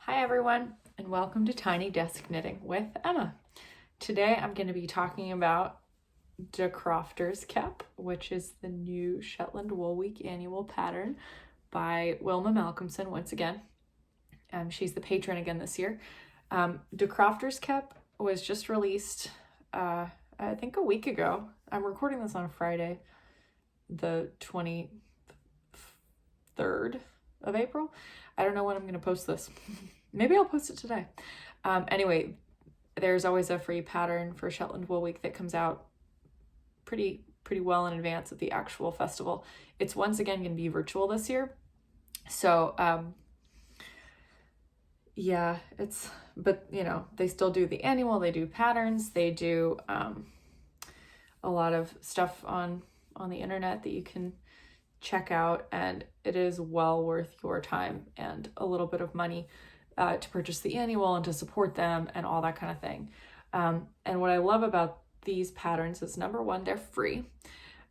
Hi everyone, and welcome to Tiny Desk Knitting with Emma. Today I'm going to be talking about the Crofter's Cap, which is the new Shetland Wool Week annual pattern by Wilma Malcolmson once again. She's the patron again this year. The Crofter's Cap was just released, I think a week ago. I'm recording this on Friday, the 23rd of April. I don't know when I'm going to post this. Maybe I'll post it today. Anyway, there's always a free pattern for Shetland Wool Week that comes out pretty well in advance of the actual festival. It's once again going to be virtual this year. So, yeah, but you know, they still do the annual, they do patterns, they do a lot of stuff on the internet that you can check out, and it is well worth your time and a little bit of money to purchase the annual and to support them and all that kind of thing. And what I love about these patterns is, number one, they're free.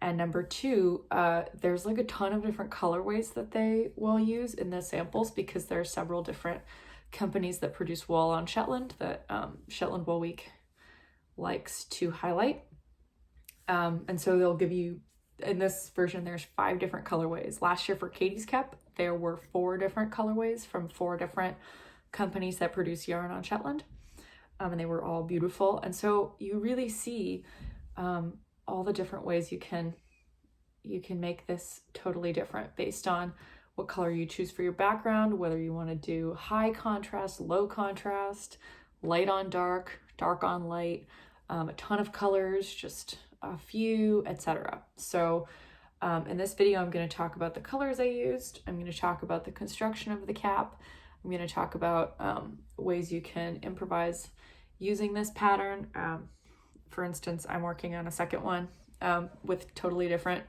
And number two, there's like a ton of different colorways that they will use in the samples, because there are several different companies that produce wool on Shetland that Shetland Wool Week likes to highlight. And so they'll give you, in this version, there's 5 different colorways. Last year for Katie's Cap, there were 4 different colorways from 4 different companies that produce yarn on Shetland, and they were all beautiful. And so you really see all the different ways you can make this totally different based on what color you choose for your background, whether you want to do high contrast, low contrast, light on dark, dark on light, a ton of colors, just a few, etc. So in this video, I'm going to talk about the colors I used. I'm going to talk about the construction of the cap. I'm going to talk about ways you can improvise using this pattern. For instance, I'm working on a second one with totally different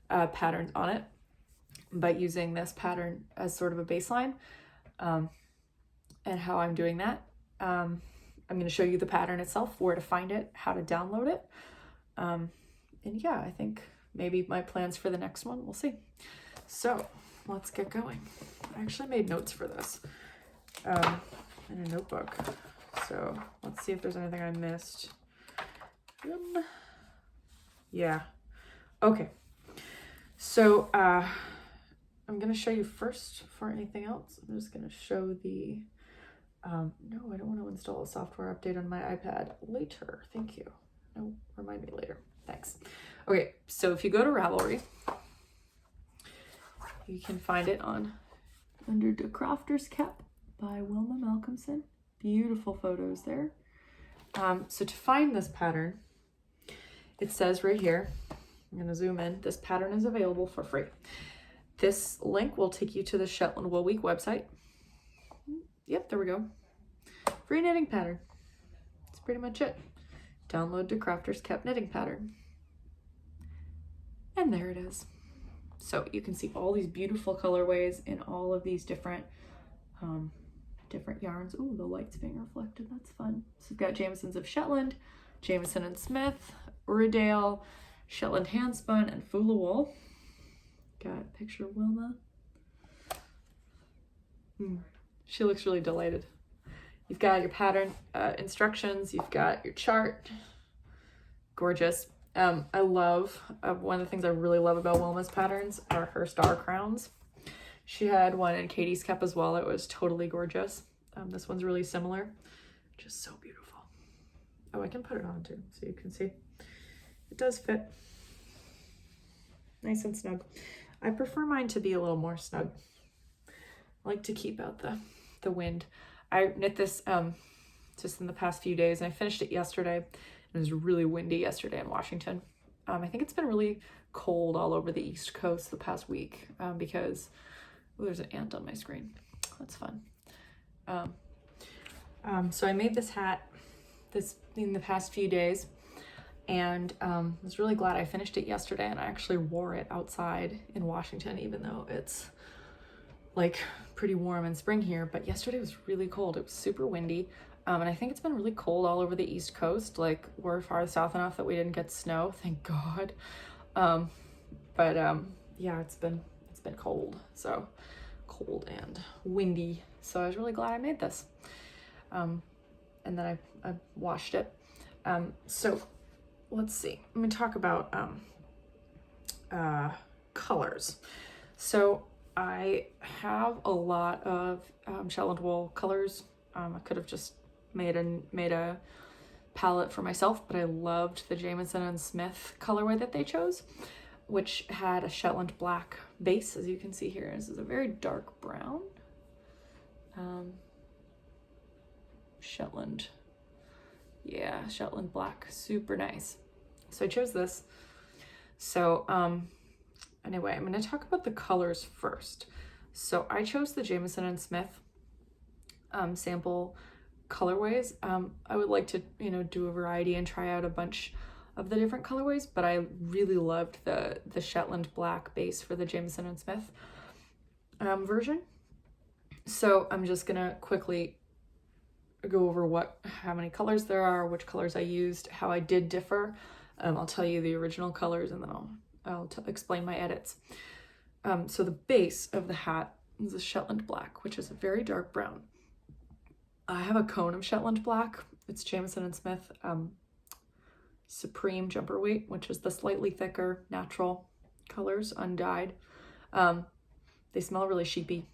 patterns on it, but using this pattern as sort of a baseline, and how I'm doing that. I'm going to show you the pattern itself, where to find it, how to download it. And yeah, I think maybe my plans for the next one, we'll see. So let's get going. I actually made notes for this in a notebook. So let's see if there's anything I missed. Yeah. Okay. So I'm going to show you first for anything else. I'm just going to show the, no, I don't want to install a software update on my iPad later. Thank you. No, remind me later. Thanks. Okay, so if you go to Ravelry, you can find it under the Crofter's Cap by Wilma Malcolmson. Beautiful photos there. So to find this pattern, it says right here, I'm going to zoom in, this pattern is available for free. This link will take you to the Shetland Wool Week website. Yep, there we go. Free knitting pattern. That's pretty much it. Download the Crofter's Cap knitting pattern. And there it is. So you can see all these beautiful colorways in all of these different yarns. Ooh, the light's being reflected. That's fun. So we've got Jamieson's of Shetland, Jamieson and Smith, Uredale, Shetland Handspun, and Fula Wool. Got a picture of Wilma. She looks really delighted. You've got your pattern instructions. You've got your chart. Gorgeous. I love, one of the things I really love about Wilma's patterns are her star crowns. She had one in Katie's Cap as well. It was totally gorgeous. This one's really similar. Just so beautiful. Oh, I can put it on too, so you can see. It does fit. Nice and snug. I prefer mine to be a little more snug. I like to keep out the wind. I knit this just in the past few days, and I finished it yesterday. It was really windy yesterday in Washington. I think it's been really cold all over the East Coast the past week because, oh, there's an ant on my screen. That's fun. So I made this hat in the past few days, and I was really glad I finished it yesterday, and I actually wore it outside in Washington, even though it's like pretty warm in spring here. But yesterday was really cold. It was super windy. And I think it's been really cold all over the East Coast. Like, we're far south enough that we didn't get snow, thank God. Yeah, it's been cold. So cold and windy. So I was really glad I made this. And then I washed it. So let's see. Let me talk about colors. So I have a lot of Shetland wool colors. I could have just made a palette for myself, but I loved the Jamieson and Smith colorway that they chose, which had a Shetland black base, as you can see here. This is a very dark brown. Shetland black, super nice. So I chose this. So anyway, I'm going to talk about the colors first. So I chose the Jamieson and Smith sample colorways. I would like to, do a variety and try out a bunch of the different colorways, but I really loved the Shetland black base for the Jamieson and Smith version. So I'm just gonna quickly go over how many colors there are, which colors I used, how I did differ. I'll tell you the original colors, and then I'll explain my edits. So the base of the hat is a Shetland black, which is a very dark brown. I have a cone of Shetland black. It's Jamieson and Smith Supreme Jumper Weight, which is the slightly thicker natural colors, undyed. They smell really sheepy,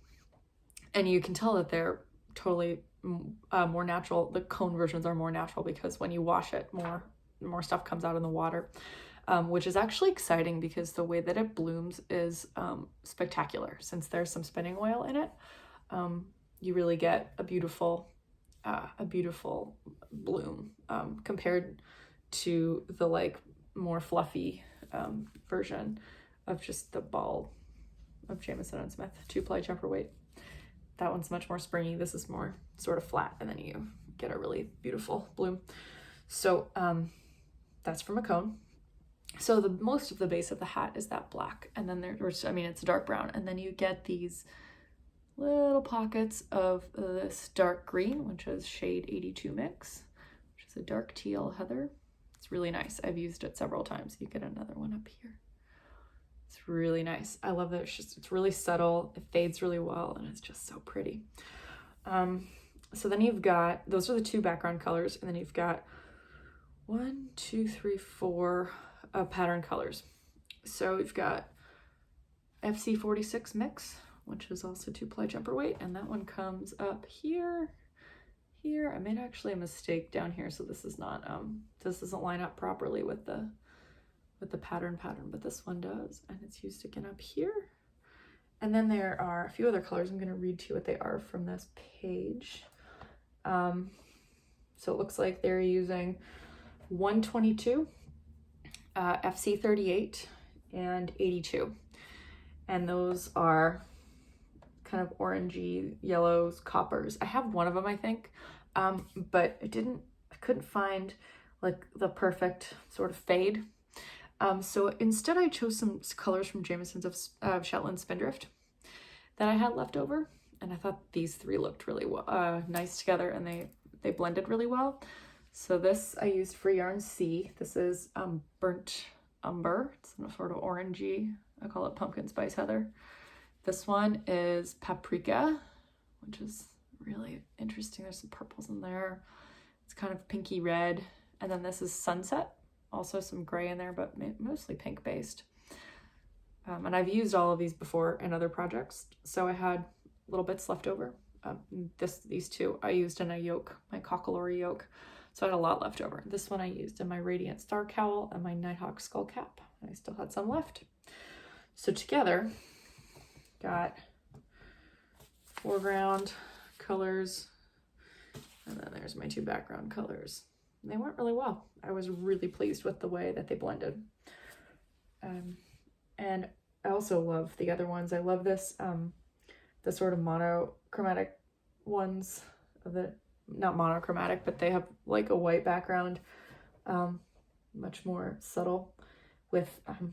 and you can tell that they're totally more natural. The cone versions are more natural because when you wash it, more stuff comes out in the water, which is actually exciting because the way that it blooms is spectacular. Since there's some spinning oil in it, you really get a beautiful bloom compared to the more fluffy version of just the ball of Jamieson and Smith 2-ply jumper weight. That one's much more springy. This is more sort of flat, and then you get a really beautiful bloom. So that's from a cone. So the most of the base of the hat is that black, and then it's dark brown, and then you get these little pockets of this dark green, which is shade 82 mix, which is a dark teal heather. It's really nice. I've used it several times. You get another one up here. It's really nice. I love that. It's really subtle. It fades really well, and it's just so pretty. So then you've got, those are the two background colors, and then you've got 1, 2, 3, 4 pattern colors. So we've got FC46 mix, which is also 2-ply jumper weight, and that one comes up here. I made actually a mistake down here, so this is not this doesn't line up properly with the pattern, but this one does, and it's used again up here. And then there are a few other colors. I'm going to read to you what they are from this page. So it looks like they're using 122, FC38, and 82, and those are kind of orangey yellows, coppers. I have one of them, I think, but I couldn't find the perfect sort of fade. So instead I chose some colors from Jamieson's of Shetland Spindrift that I had left over, and I thought these three looked really nice together, and they blended really well. So this I used for yarn C. This is Burnt Umber. It's a sort of orangey, I call it pumpkin spice heather. This one is Paprika, which is really interesting. There's some purples in there. It's kind of pinky red. And then this is Sunset, also some gray in there, but mostly pink based. And I've used all of these before in other projects, so I had little bits left over. These two I used in a yoke, my Cockalory yoke, so I had a lot left over. This one I used in my Radiant Star Cowl and my Nighthawk Skull Cap, and I still had some left. So together, got foreground colors, and then there's my two background colors. They went really well. I was really pleased with the way that they blended. And I also love the other ones. I love this, the sort of monochromatic ones, not monochromatic, but they have like a white background, much more subtle, with kind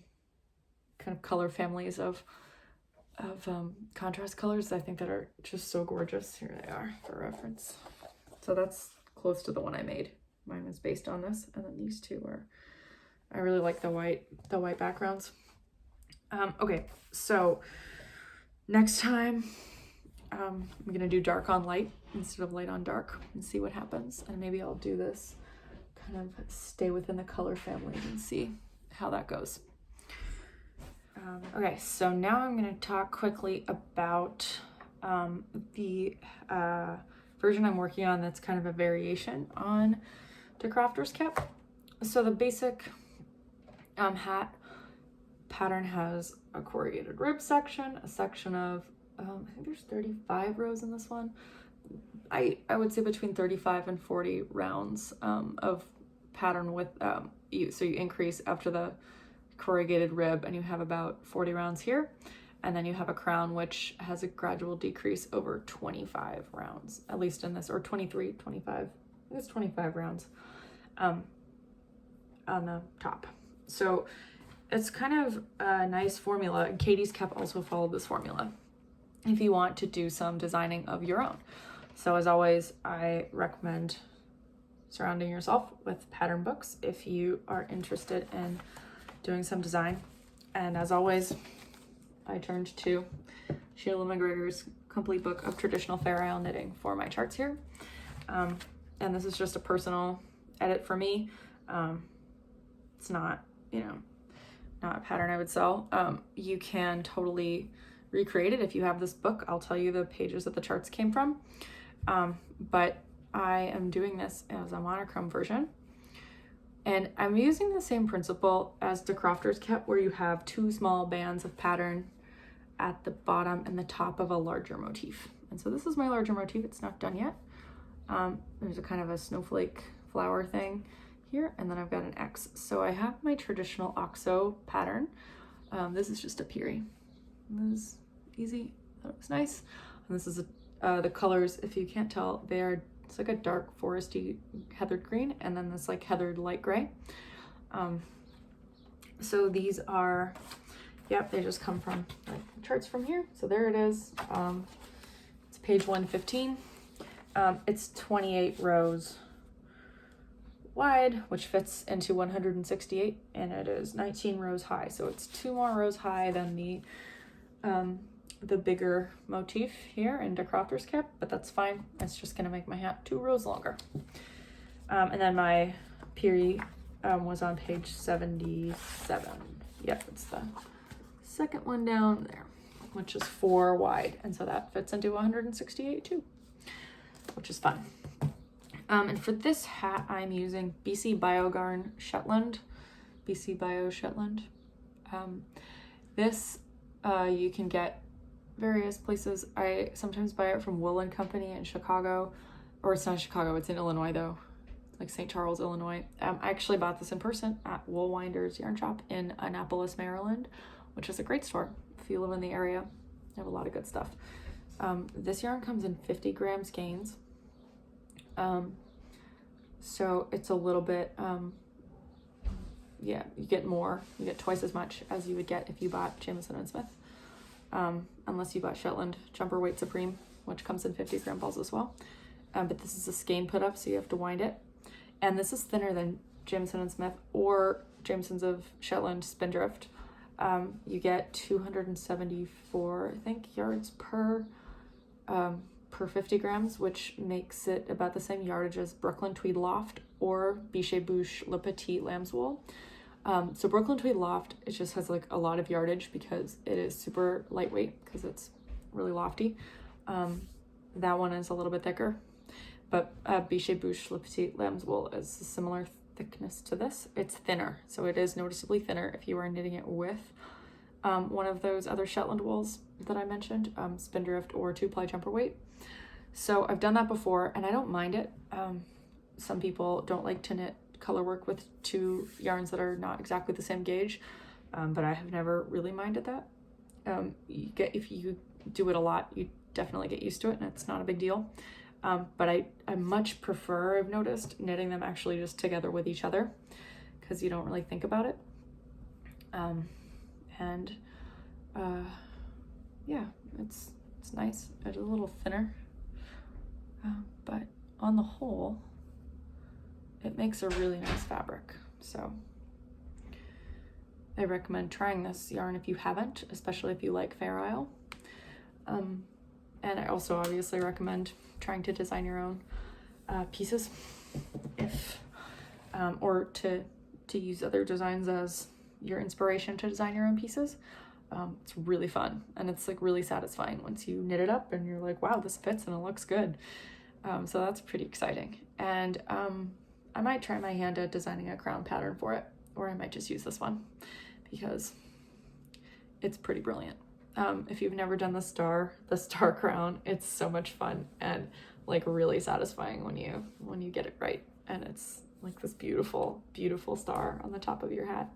of color families of contrast colors, I think, that are just so gorgeous. Here they are for reference. So that's close to the one I made. Mine was based on this, and then these two are, I really like the white backgrounds. Okay, so next time I'm gonna do dark on light instead of light on dark and see what happens. And maybe I'll do this kind of stay within the color family and see how that goes. Okay, so now I'm gonna talk quickly about the version I'm working on that's kind of a variation on the Crofter's cap. So the basic hat pattern has a corrugated rib section, a section of, I think there's 35 rows in this one. I would say between 35 and 40 rounds of pattern with, so you increase after the corrugated rib and you have about 40 rounds here. And then you have a crown, which has a gradual decrease over 25 rounds, at least in this, or 23, 25, I think it's 25 rounds on the top. So it's kind of a nice formula. And Katie's cap also followed this formula if you want to do some designing of your own. So as always, I recommend surrounding yourself with pattern books if you are interested in doing some design. And as always, I turned to Sheila McGregor's complete book of traditional Fair Isle knitting for my charts here. And this is just a personal edit for me. It's not, not a pattern I would sell. You can totally recreate it if you have this book. I'll tell you the pages that the charts came from. But I am doing this as a monochrome version. And I'm using the same principle as the Crofter's cap, where you have two small bands of pattern at the bottom and the top of a larger motif. And so this is my larger motif. It's not done yet. There's a kind of a snowflake flower thing here, and then I've got an X. So I have my traditional OXO pattern. This is just a Piri. This is easy. That looks nice. And this is the colors, if you can't tell, it's like a dark foresty heathered green, and then this like heathered light gray. So these are, yep, they just come from like charts from here. So there it is. It's page 115. It's 28 rows wide, which fits into 168, and it is 19 rows high. So it's 2 more rows high than the bigger motif here in the Crofter's cap, but that's fine. It's just gonna make my hat 2 rows longer. And then my Piri was on page 77. Yep, it's the second one down there, which is 4 wide, and so that fits into 168 too, which is fun. And for this hat, I'm using BC BioGarn Shetland, BC Bio Shetland. This you can get various places. I sometimes buy it from Wool and Company in Chicago, or it's not Chicago, it's in Illinois though, like St. Charles, Illinois. I actually bought this in person at Woolwinder's Yarn Shop in Annapolis, Maryland, which is a great store if you live in the area. They have a lot of good stuff. This yarn comes in 50 gram skeins. So it's a little bit, yeah, you get more, you get twice as much as you would get if you bought Jamieson and Smith. Unless you bought Shetland Jumper Weight Supreme, which comes in 50 gram balls as well. But this is a skein put up, so you have to wind it. And this is thinner than Jamieson and Smith or Jamieson's of Shetland Spindrift. You get 274, I think, yards per 50 grams, which makes it about the same yardage as Brooklyn Tweed Loft or Bichet Bouche Le Petit Lamb's Wool. So Brooklyn Tweed Loft, it just has like a lot of yardage because it is super lightweight because it's really lofty. That one is a little bit thicker, but Bichet Bouche Le Petit Lamb's Wool is a similar thickness to this. It's thinner, so it is noticeably thinner if you are knitting it with one of those other Shetland wools that I mentioned, Spindrift or 2-ply jumper weight. So I've done that before and I don't mind it. Some people don't like to knit color work with 2 yarns that are not exactly the same gauge, but I have never really minded that. If you do it a lot, you definitely get used to it and it's not a big deal. But I much prefer, I've noticed, knitting them actually just together with each other because you don't really think about it. Yeah, it's nice. It's a little thinner, but on the whole, it makes a really nice fabric. So I recommend trying this yarn if you haven't, especially if you like Fair Isle. And I also obviously recommend trying to design your own pieces, if or to use other designs as your inspiration to design your own pieces. It's really fun, and it's like really satisfying once you knit it up and you're like, wow, this fits and it looks good. So that's pretty exciting. And I might try my hand at designing a crown pattern for it, or I might just use this one because it's pretty brilliant. If you've never done the star crown, it's so much fun and like really satisfying when you get it right. And it's like this beautiful, beautiful star on the top of your hat.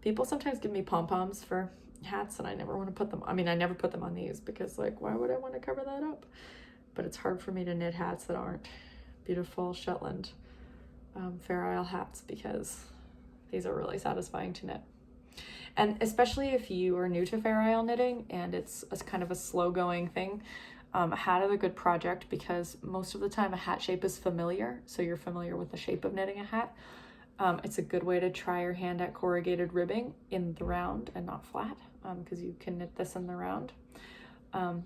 People sometimes give me pom-poms for hats, and I never want to put them, I mean, I never put them on these because like, why would I want to cover that up? But it's hard for me to knit hats that aren't beautiful Shetland Fair Isle hats, because these are really satisfying to knit. And especially if you are new to Fair Isle knitting and it's kind of a slow going thing, a hat is a good project because most of the time a hat shape is familiar. So you're familiar with the shape of knitting a hat. It's a good way to try your hand at corrugated ribbing in the round and not flat, because you can knit this in the round. And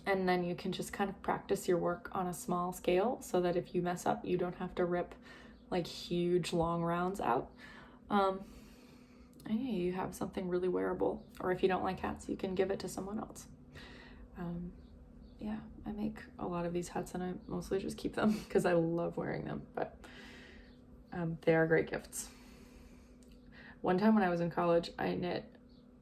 then you can just kind of practice your work on a small scale so that if you mess up, you don't have to rip like huge long rounds out. And yeah, you have something really wearable. Or if you don't like hats, you can give it to someone else. Yeah, I make a lot of these hats and I mostly just keep them because I love wearing them, but they are great gifts. One time when I was in college, I knit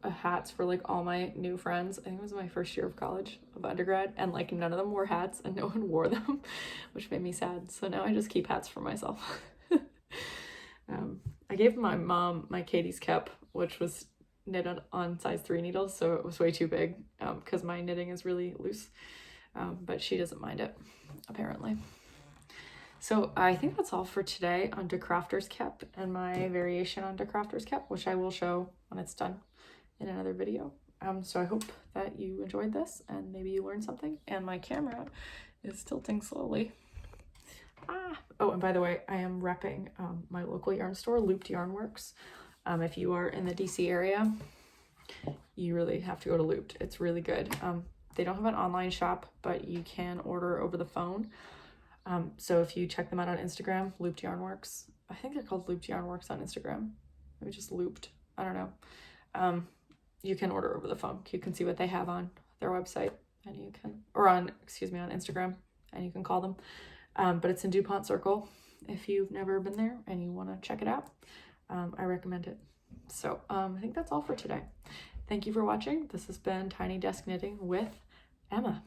hats for like all my new friends. I think it was my first year of college, of undergrad, and like none of them wore hats and no one wore them, which made me sad. So now I just keep hats for myself. I gave my mom my Katie's cap, which was knit on size 3 needles, so it was way too big because my knitting is really loose, but she doesn't mind it, apparently. So I think that's all for today on De Crofter's cap and my variation on De Crofter's cap, which I will show when it's done in another video. So I hope that you enjoyed this and maybe you learned something. And my camera is tilting slowly. Oh, and by the way, I am repping my local yarn store, Looped Yarn Works. If you are in the DC area, you really have to go to Looped. It's really good. They don't have an online shop, but you can order over the phone. So if you check them out on Instagram, Looped Yarn Works, I think they're called Looped Yarn Works on Instagram. Maybe just Looped, I don't know. You can order over the phone. You can see what they have on their website, and you can, or on Instagram, and you can call them. But it's in DuPont Circle. If you've never been there and you want to check it out, I recommend it. So I think that's all for today. Thank you for watching. This has been Tiny Desk Knitting with Emma.